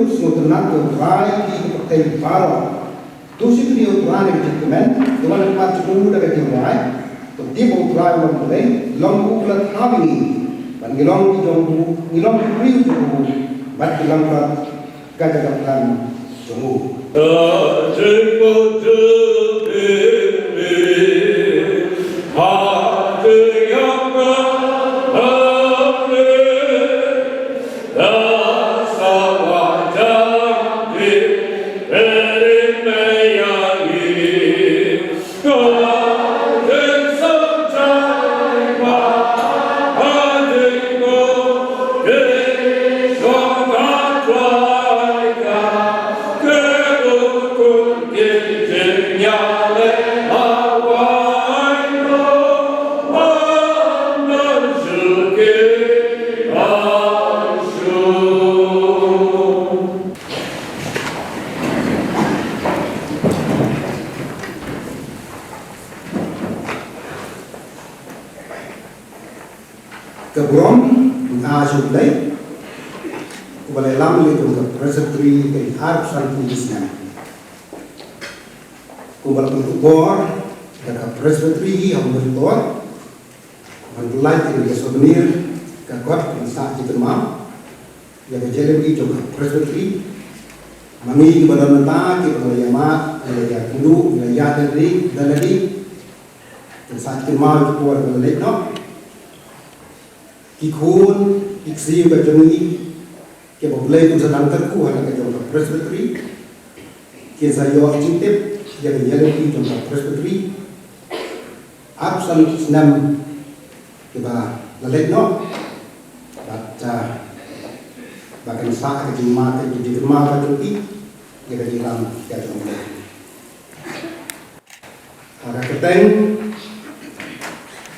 us ngotornan to try ki pakai paro tu si tu try ni judgment tu mana pat tu dapat diwai tu di mau try long le long ku plat habi ban gilong di jong ku gilong ku riu tu bat gilong pat kajagapan jong Kebrom asuk day kubalay lam le tung presbytery kay Arab Santi Islam kubal tung bor ka presbytery ang monitor ang light in the souvenir ka kot ang sa jitemam ya ka jelebi tung presbytery mami badan ta ki balayama ya hindu ya dari dalali ang sa jitemam ko ang late no ikun iksi ka joni ke boblay kun sanang terku hala ka jong presbytery ke sayo chintip ya yale ki jong presbytery absal snam ke ba lalet no baca bakan sa ka jima ka jima ka joti ya ka jilam ya jong ara keteng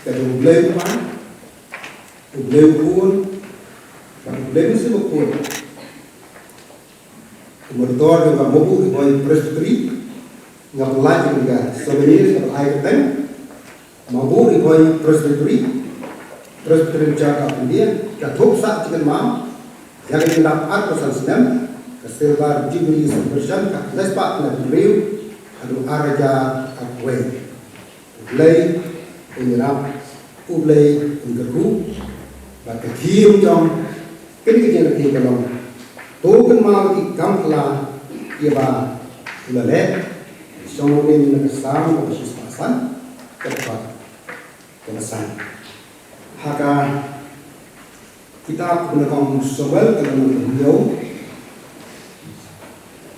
ka jong blay pa Ubleu pun, ubleu mesti pun. Motor juga mobil boy presbytery, ngapelai juga souvenir ngapelai keteng, mobil boy presbytery jaga India, kathok sak chicken mam, yang kita arkosan sedem, kesilbar jibri sepersen, lespak na beriu, adu araja akwe, ublei penyerap, ublei ingkeru. Bagi hiu jom, kini kita nanti kalau token mau di kampla, ia bah ulalet, semua ini mengesam atau suspasan, kepat kemesan. Haka kita menekan sobel kalau menjauh,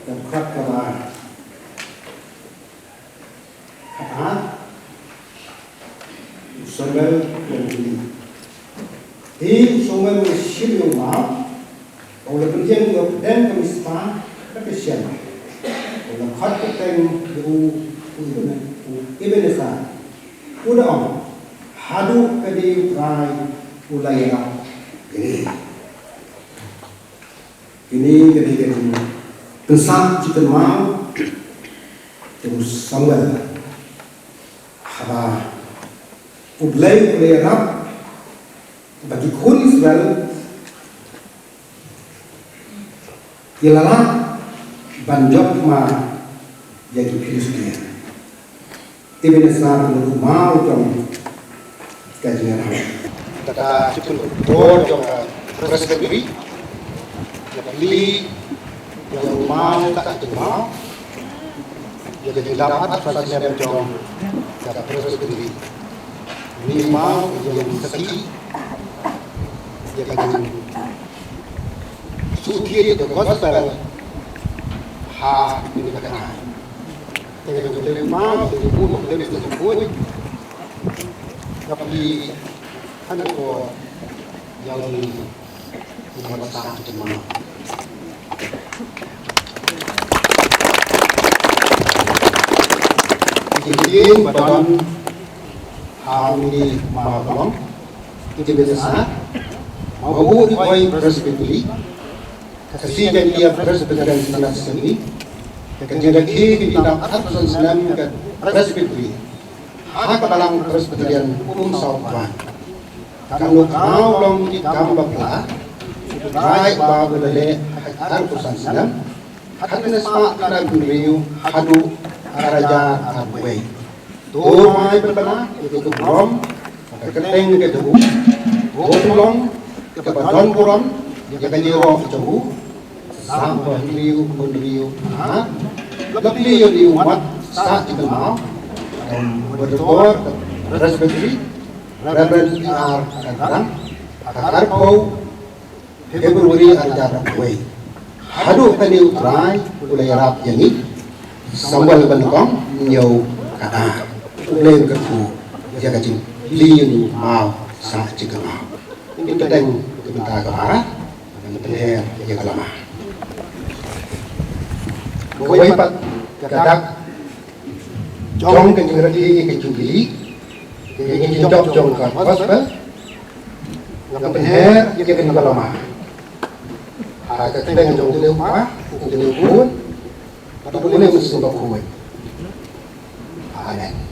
kepat kala, kepat sobel menjauh. Di semua musim yang mau, oleh kerjaan yang dan kemispan kesian, oleh hal keteng Indonesia, udah om, hadu kedi rai ulayah ini pensam jika mau terus sambal, haba ublay ulayah bagi kun Israel ilalah banjok ma jadi Filistin tiba besar mau jom kajian kata cipul bor jom presbytery yang beli yang mau tak mau jadi dapat fasilitas jom kata presbytery ini mau yang seki dia kata suci itu gospel ha ini kata dengan boleh mau boleh disebut tapi anak ko yang ini merasa cuma jadi badan ha ini mau itu biasa Mabu boy presbytery, kasi dan dia presbytery sana sini, kejadian kita atasan senam ke presbytery, hak balang presbyterian saupan. Kalau kau long di kambaklah, baik bawa beli arpusan sinam hatnas pa kanan kunriu hadu araja arway Tumay berbana itu keberom keteng ke tebu botolong ke badon borom ya kaniro tebu sampai liu kunriu lebih liu mat sa cikemau dan berdoa resepsi Reverend R. Kadang Akarpau Februari Anjar Way Hadu kani utrai ulay rap yangi sambal bantong nyaw kada ulay ketu jaga cing liun mau sa cikemau ini keteng kebentar kemara dan terher jaga lama Kawai pat kadak jong kencing radi kencing gili kencing jok jong kan gospel yang terher jaga jaga lama keteng jong telu pa telu pun tapi boleh mesti sebab kuat amen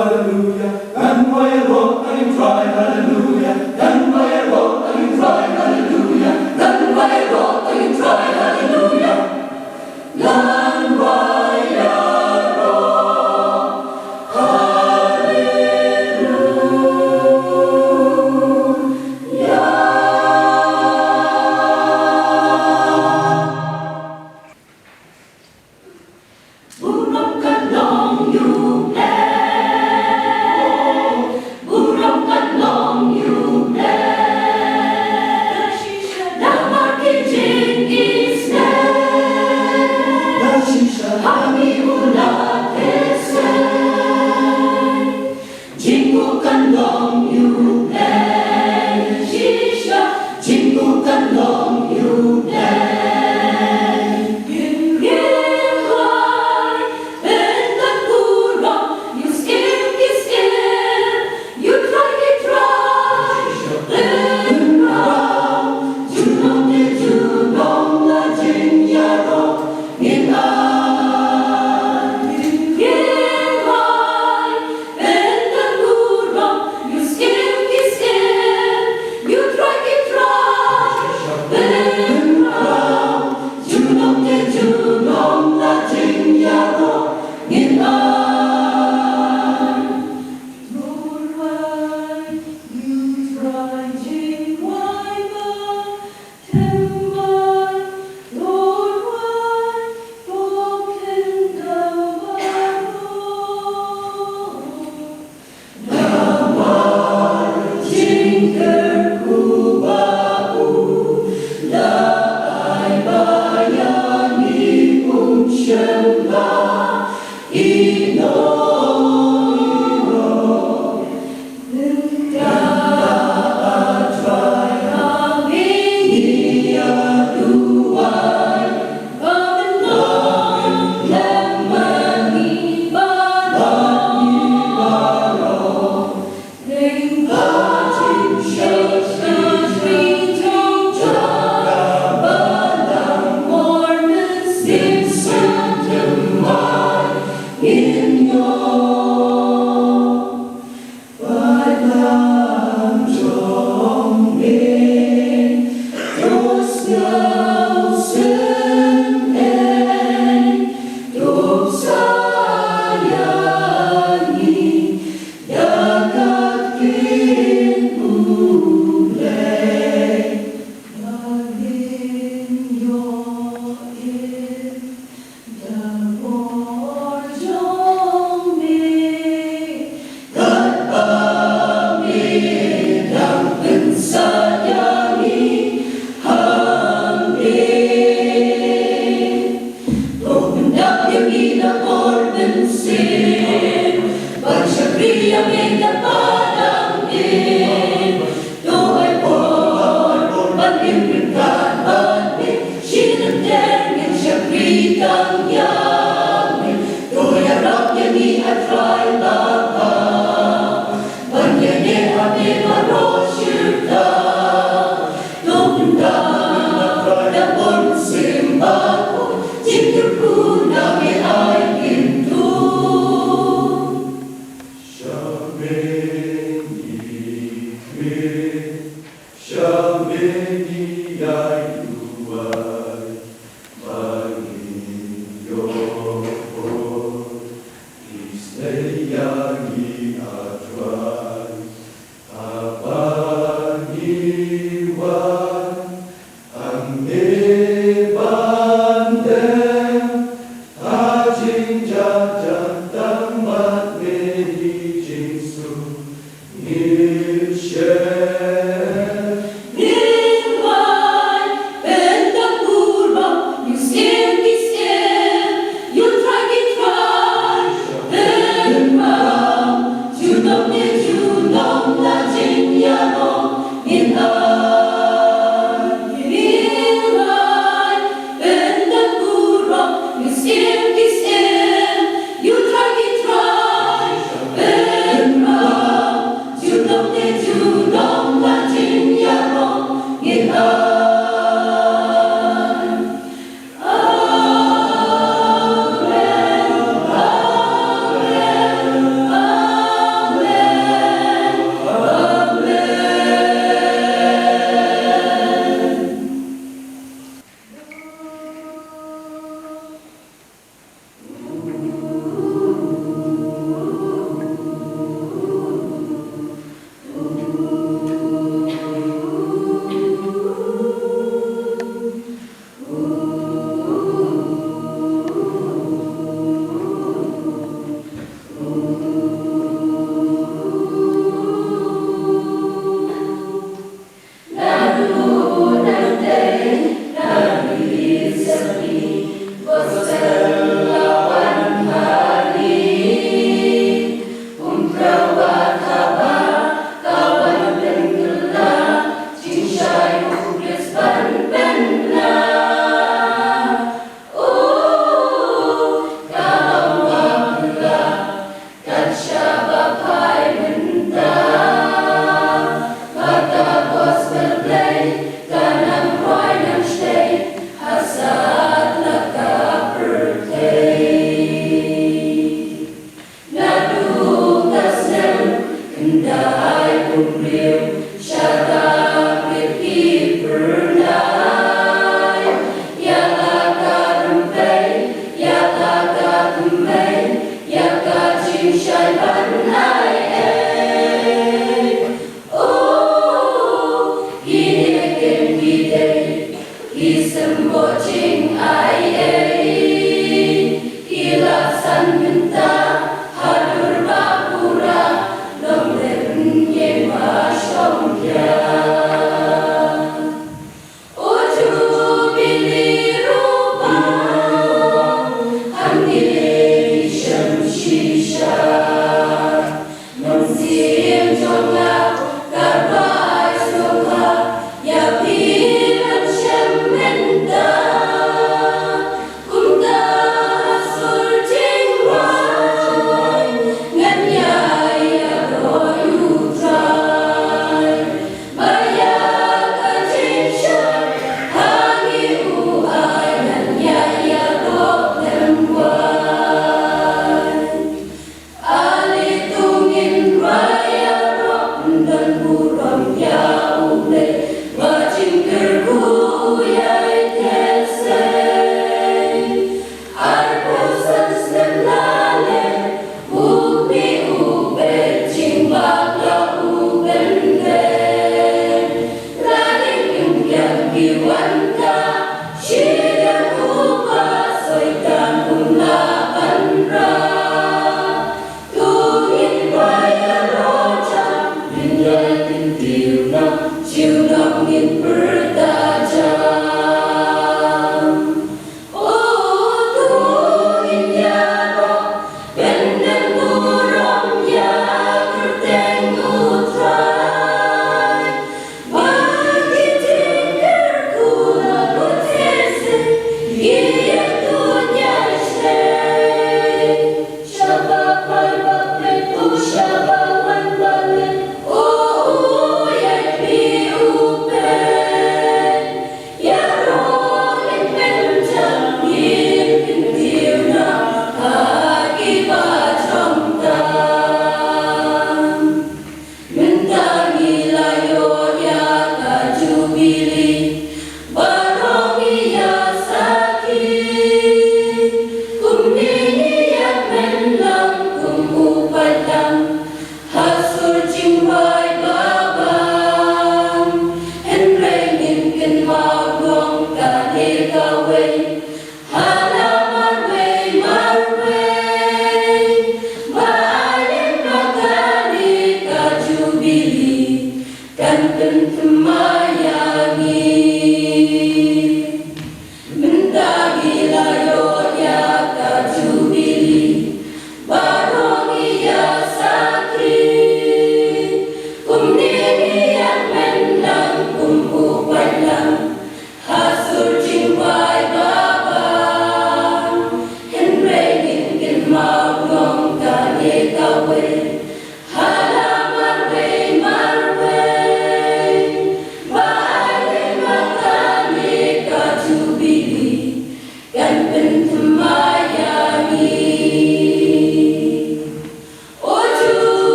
Hallelujah, and my Lord, I'm trying, hallelujah, and my Lord.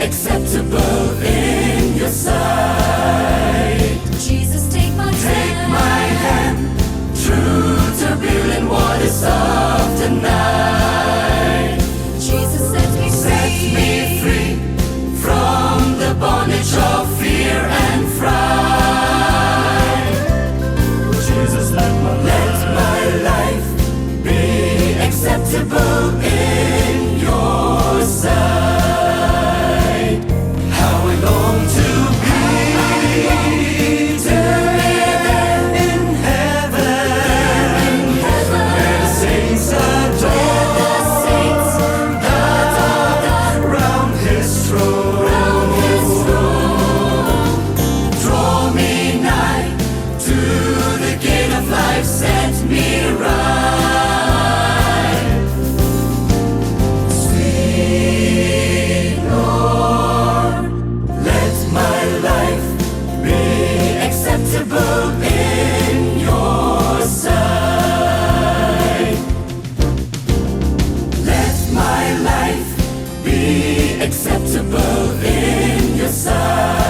acceptable in your sight. Jesus, take my hand through turbulent waters of the night. Jesus, set me free from the bondage of fear and fright. Jesus, let my life be acceptable in your sight. How I long to be there in heaven, where the saints adore round His throne. Draw me nigh to the gate of life, set me right. Sweet Lord, let my life be acceptable in your sight. Let my life be acceptable in your sight.